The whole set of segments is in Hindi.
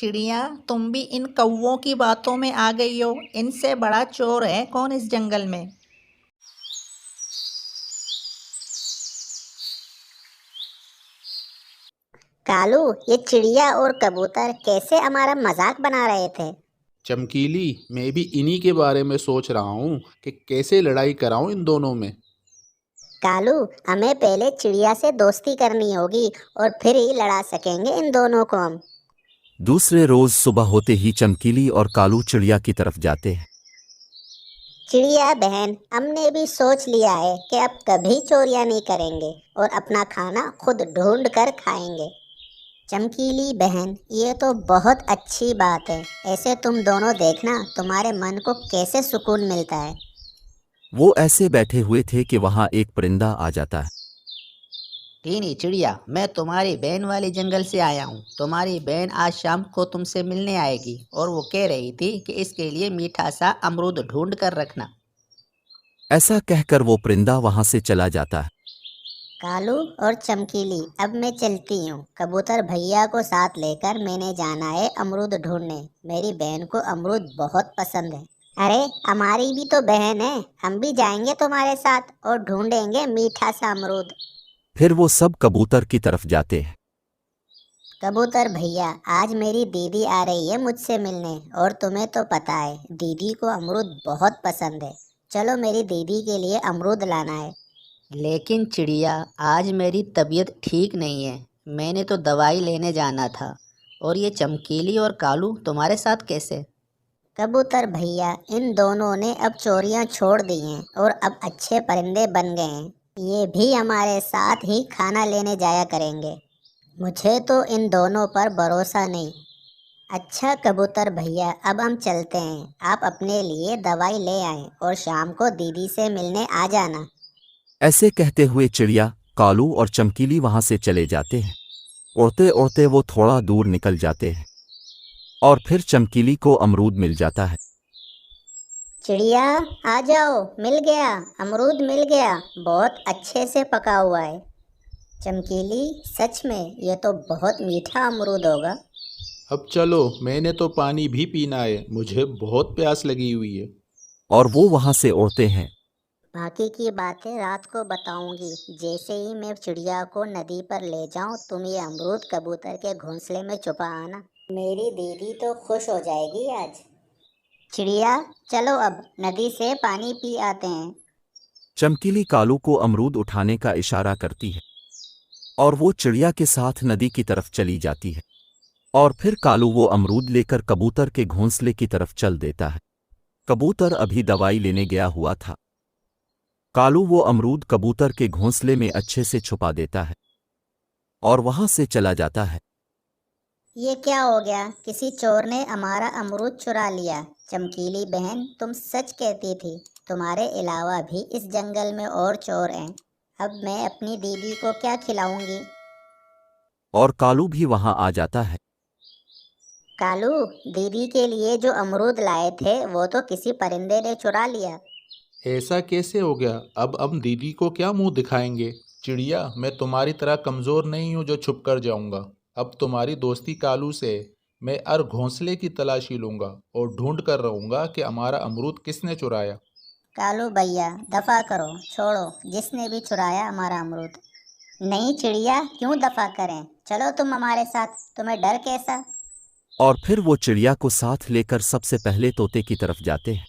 चिड़िया, तुम भी इन कौवों की बातों में आ गई हो। इनसे बड़ा चोर है कौन इस जंगल में। कालू, ये चिड़िया और कबूतर कैसे हमारा मजाक बना रहे थे। चमकीली, मैं भी इन्हीं के बारे में सोच रहा हूँ कि कैसे लड़ाई कराऊं इन दोनों में। कालू, हमें पहले चिड़िया से दोस्ती करनी होगी और फिर ही लड़ा सकेंगे इन दोनों को हम। दूसरे रोज सुबह होते ही चमकीली और कालू चिड़िया की तरफ जाते हैं। चिड़िया बहन, हमने भी सोच लिया है कि अब कभी चोरियां नहीं करेंगे और अपना खाना खुद ढूंढ कर खाएंगे। चमकीली बहन, ये तो बहुत अच्छी बात है। ऐसे तुम दोनों देखना तुम्हारे मन को कैसे सुकून मिलता है। वो ऐसे बैठे हुए थे कि वहां एक परिंदा आ जाता है। टीनी चिड़िया, मैं तुम्हारी बहन वाले जंगल से आया हूँ। तुम्हारी बहन आज शाम को तुमसे मिलने आएगी और वो कह रही थी कि इसके लिए मीठा सा अमरूद ढूंढ कर रखना। ऐसा कहकर वो परिंदा वहां से चला जाता है। कालू और चमकीली, अब मैं चलती हूँ। कबूतर भैया को साथ लेकर मैंने जाना है अमरूद ढूंढने। मेरी बहन को अमरूद बहुत पसंद है। अरे, हमारी भी तो बहन है, हम भी जाएंगे तुम्हारे साथ और ढूंढेंगे मीठा सा अमरूद। फिर वो सब कबूतर की तरफ जाते हैं। कबूतर भैया, आज मेरी दीदी आ रही है मुझसे मिलने और तुम्हें तो पता है दीदी को अमरूद बहुत पसंद है। चलो मेरी दीदी के लिए अमरूद लाना है। लेकिन चिड़िया, आज मेरी तबीयत ठीक नहीं है। मैंने तो दवाई लेने जाना था। और ये चमकीली और कालू तुम्हारे साथ कैसे। कबूतर भैया, इन दोनों ने अब चोरियां छोड़ दी हैं और अब अच्छे परिंदे बन गए हैं। ये भी हमारे साथ ही खाना लेने जाया करेंगे। मुझे तो इन दोनों पर भरोसा नहीं। अच्छा कबूतर भैया, अब हम चलते हैं। आप अपने लिए दवाई ले आएं और शाम को दीदी से मिलने आ जाना। ऐसे कहते हुए चिड़िया, कालू और चमकीली वहां से चले जाते हैं। उड़ते उड़ते वो थोड़ा दूर निकल जाते हैं और फिर चमकीली को अमरूद मिल जाता है। चिड़िया, आ जाओ, मिल गया, अमरूद मिल गया, बहुत अच्छे से पका हुआ है। चमकीली, सच में ये तो बहुत मीठा अमरूद होगा। अब चलो, मैंने तो पानी भी पीना है, मुझे बहुत प्यास लगी हुई है। और वो वहां से उड़ते हैं। बाकी की बातें रात को बताऊंगी। जैसे ही मैं चिड़िया को नदी पर ले जाऊं, तुम ये अमरूद कबूतर के घोंसले में छुपा आना। मेरी दीदी तो खुश हो जाएगी आज। चिड़िया, चलो अब नदी से पानी पी आते हैं। चमकीली कालू को अमरूद उठाने का इशारा करती है और वो चिड़िया के साथ नदी की तरफ चली जाती है। और फिर कालू वो अमरूद लेकर कबूतर के घोंसले की तरफ चल देता है। कबूतर अभी दवाई लेने गया हुआ था। कालू वो अमरूद कबूतर के घोंसले में अच्छे से छुपा देता है और वहां से चला जाता है। ये क्या हो गया, किसी चोर ने हमारा अमरूद चुरा लिया। चमकीली बहन, तुम सच कहती थी। तुम्हारे अलावा भी इस जंगल में और चोर हैं। अब मैं अपनी दीदी को क्या खिलाऊंगी। और कालू भी वहां आ जाता है। कालू, दीदी के लिए जो अमरूद लाए थे वो तो किसी परिंदे ने चुरा लिया। ऐसा कैसे हो गया। अब हम दीदी को क्या मुंह दिखाएंगे। चिड़िया, मैं तुम्हारी तरह कमज़ोर नहीं हूँ जो छुप कर जाऊंगा। अब तुम्हारी दोस्ती कालू से मैं हर घोंसले की तलाशी लूंगा और ढूंढ कर रहूंगा कि हमारा अमरूद किसने चुराया। कालू भैया, दफा करो, छोड़ो जिसने भी चुराया हमारा अमरूद। नहीं चिड़िया, क्यों दफा करें, चलो तुम हमारे साथ, तुम्हें डर कैसा। और फिर वो चिड़िया को साथ लेकर सबसे पहले तोते की तरफ जाते हैं।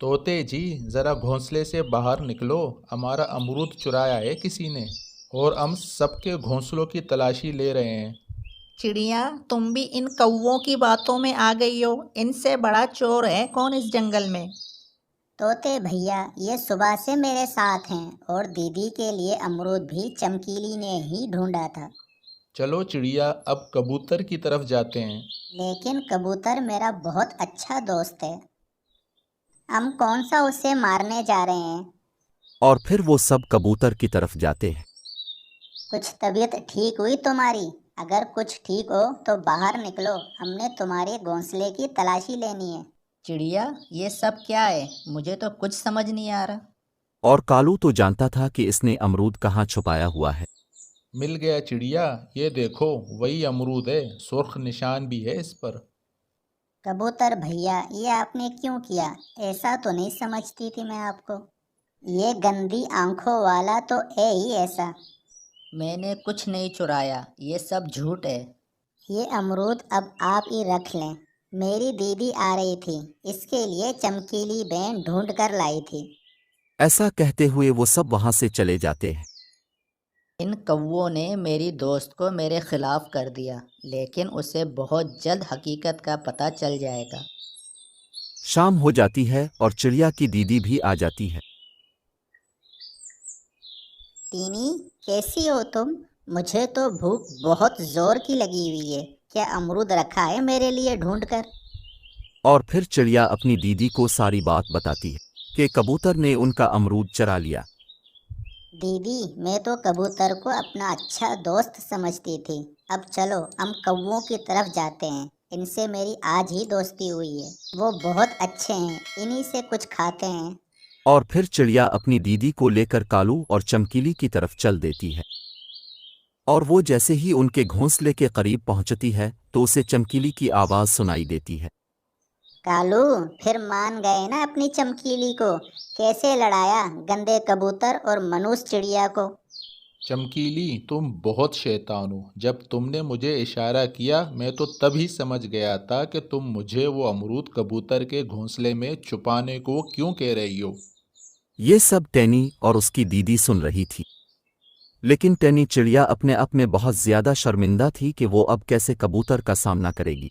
तोते जी, ज़रा घोंसले से बाहर निकलो, हमारा अमरूद चुराया है किसी ने और हम सबके घोंसलों की तलाशी ले रहे हैं। चिड़िया, तुम भी इन कौवों की बातों में आ गई हो। इनसे बड़ा चोर है कौन इस जंगल में। तोते भैया, ये सुबह से मेरे साथ हैं और दीदी के लिए अमरूद भी चमकीली ने ही ढूंढा था। चलो चिड़िया, अब कबूतर की तरफ जाते हैं। लेकिन कबूतर मेरा बहुत अच्छा दोस्त है। हम कौन सा उसे मारने जा रहे हैं। और फिर वो सब कबूतर की तरफ जाते हैं। कुछ तबीयत ठीक हुई तुम्हारी। अगर कुछ ठीक हो तो बाहर निकलो, हमने तुम्हारे घोंसले की तलाशी लेनी है। चिड़िया, ये सब क्या है, मुझे तो कुछ समझ नहीं आ रहा। और कालू तो जानता था कि इसने अमरूद कहाँ छुपाया हुआ है। मिल गया चिड़िया, ये देखो वही अमरूद है, सुर्ख निशान भी है इस पर। कबूतर भैया, ये आपने क्यों किया? ऐसा तो नहीं समझती थी मैं आपको। ये गंदी आंखों वाला तो है ही ऐसा। मैंने कुछ नहीं चुराया, ये सब झूठ है। ये अमरूद अब आप ही रख लें। मेरी दीदी आ रही थी, इसके लिए चमकीली बेन ढूंढ कर लाई थी। ऐसा कहते हुए वो सब वहां से चले जाते हैं। इन कौवों ने मेरी दोस्त को मेरे खिलाफ कर दिया, लेकिन उसे बहुत जल्द हकीकत का पता चल जाएगा। शाम हो जाती है और चिड़िया की दीदी भी आ जाती है। टीनी, कैसी हो तुम? मुझे तो भूख बहुत जोर की लगी हुई है। क्या अमरूद रखा है मेरे लिए ढूंढ कर? और फिर चिड़िया अपनी दीदी को सारी बात बताती है कि कबूतर ने उनका अमरूद चरा लिया। दीदी, मैं तो कबूतर को अपना अच्छा दोस्त समझती थी। अब चलो हम कौवों की तरफ जाते हैं। इनसे मेरी आज ही दोस्ती हुई है। वो बहुत अच्छे हैं, इन्हीं से कुछ खाते हैं। और फिर चिड़िया अपनी दीदी को लेकर कालू और चमकीली की तरफ चल देती है। और वो जैसे ही उनके घोंसले के करीब पहुंचती है तो उसे चमकीली की आवाज सुनाई देती है। कालू, फिर मान गए ना अपनी चमकीली को? कैसे लड़ाया गंदे कबूतर और मनुष्य चिड़िया को? चमकीली, तुम बहुत शैतान हो। जब तुमने मुझे इशारा किया मैं तो तभी समझ गया था कि तुम मुझे वो अमरूद कबूतर के घोंसले में छुपाने को क्यों कह रही हो। ये सब टैनी और उसकी दीदी सुन रही थी, लेकिन टैनी चिड़िया अपने आप में बहुत ज्यादा शर्मिंदा थी कि वो अब कैसे कबूतर का सामना करेगी।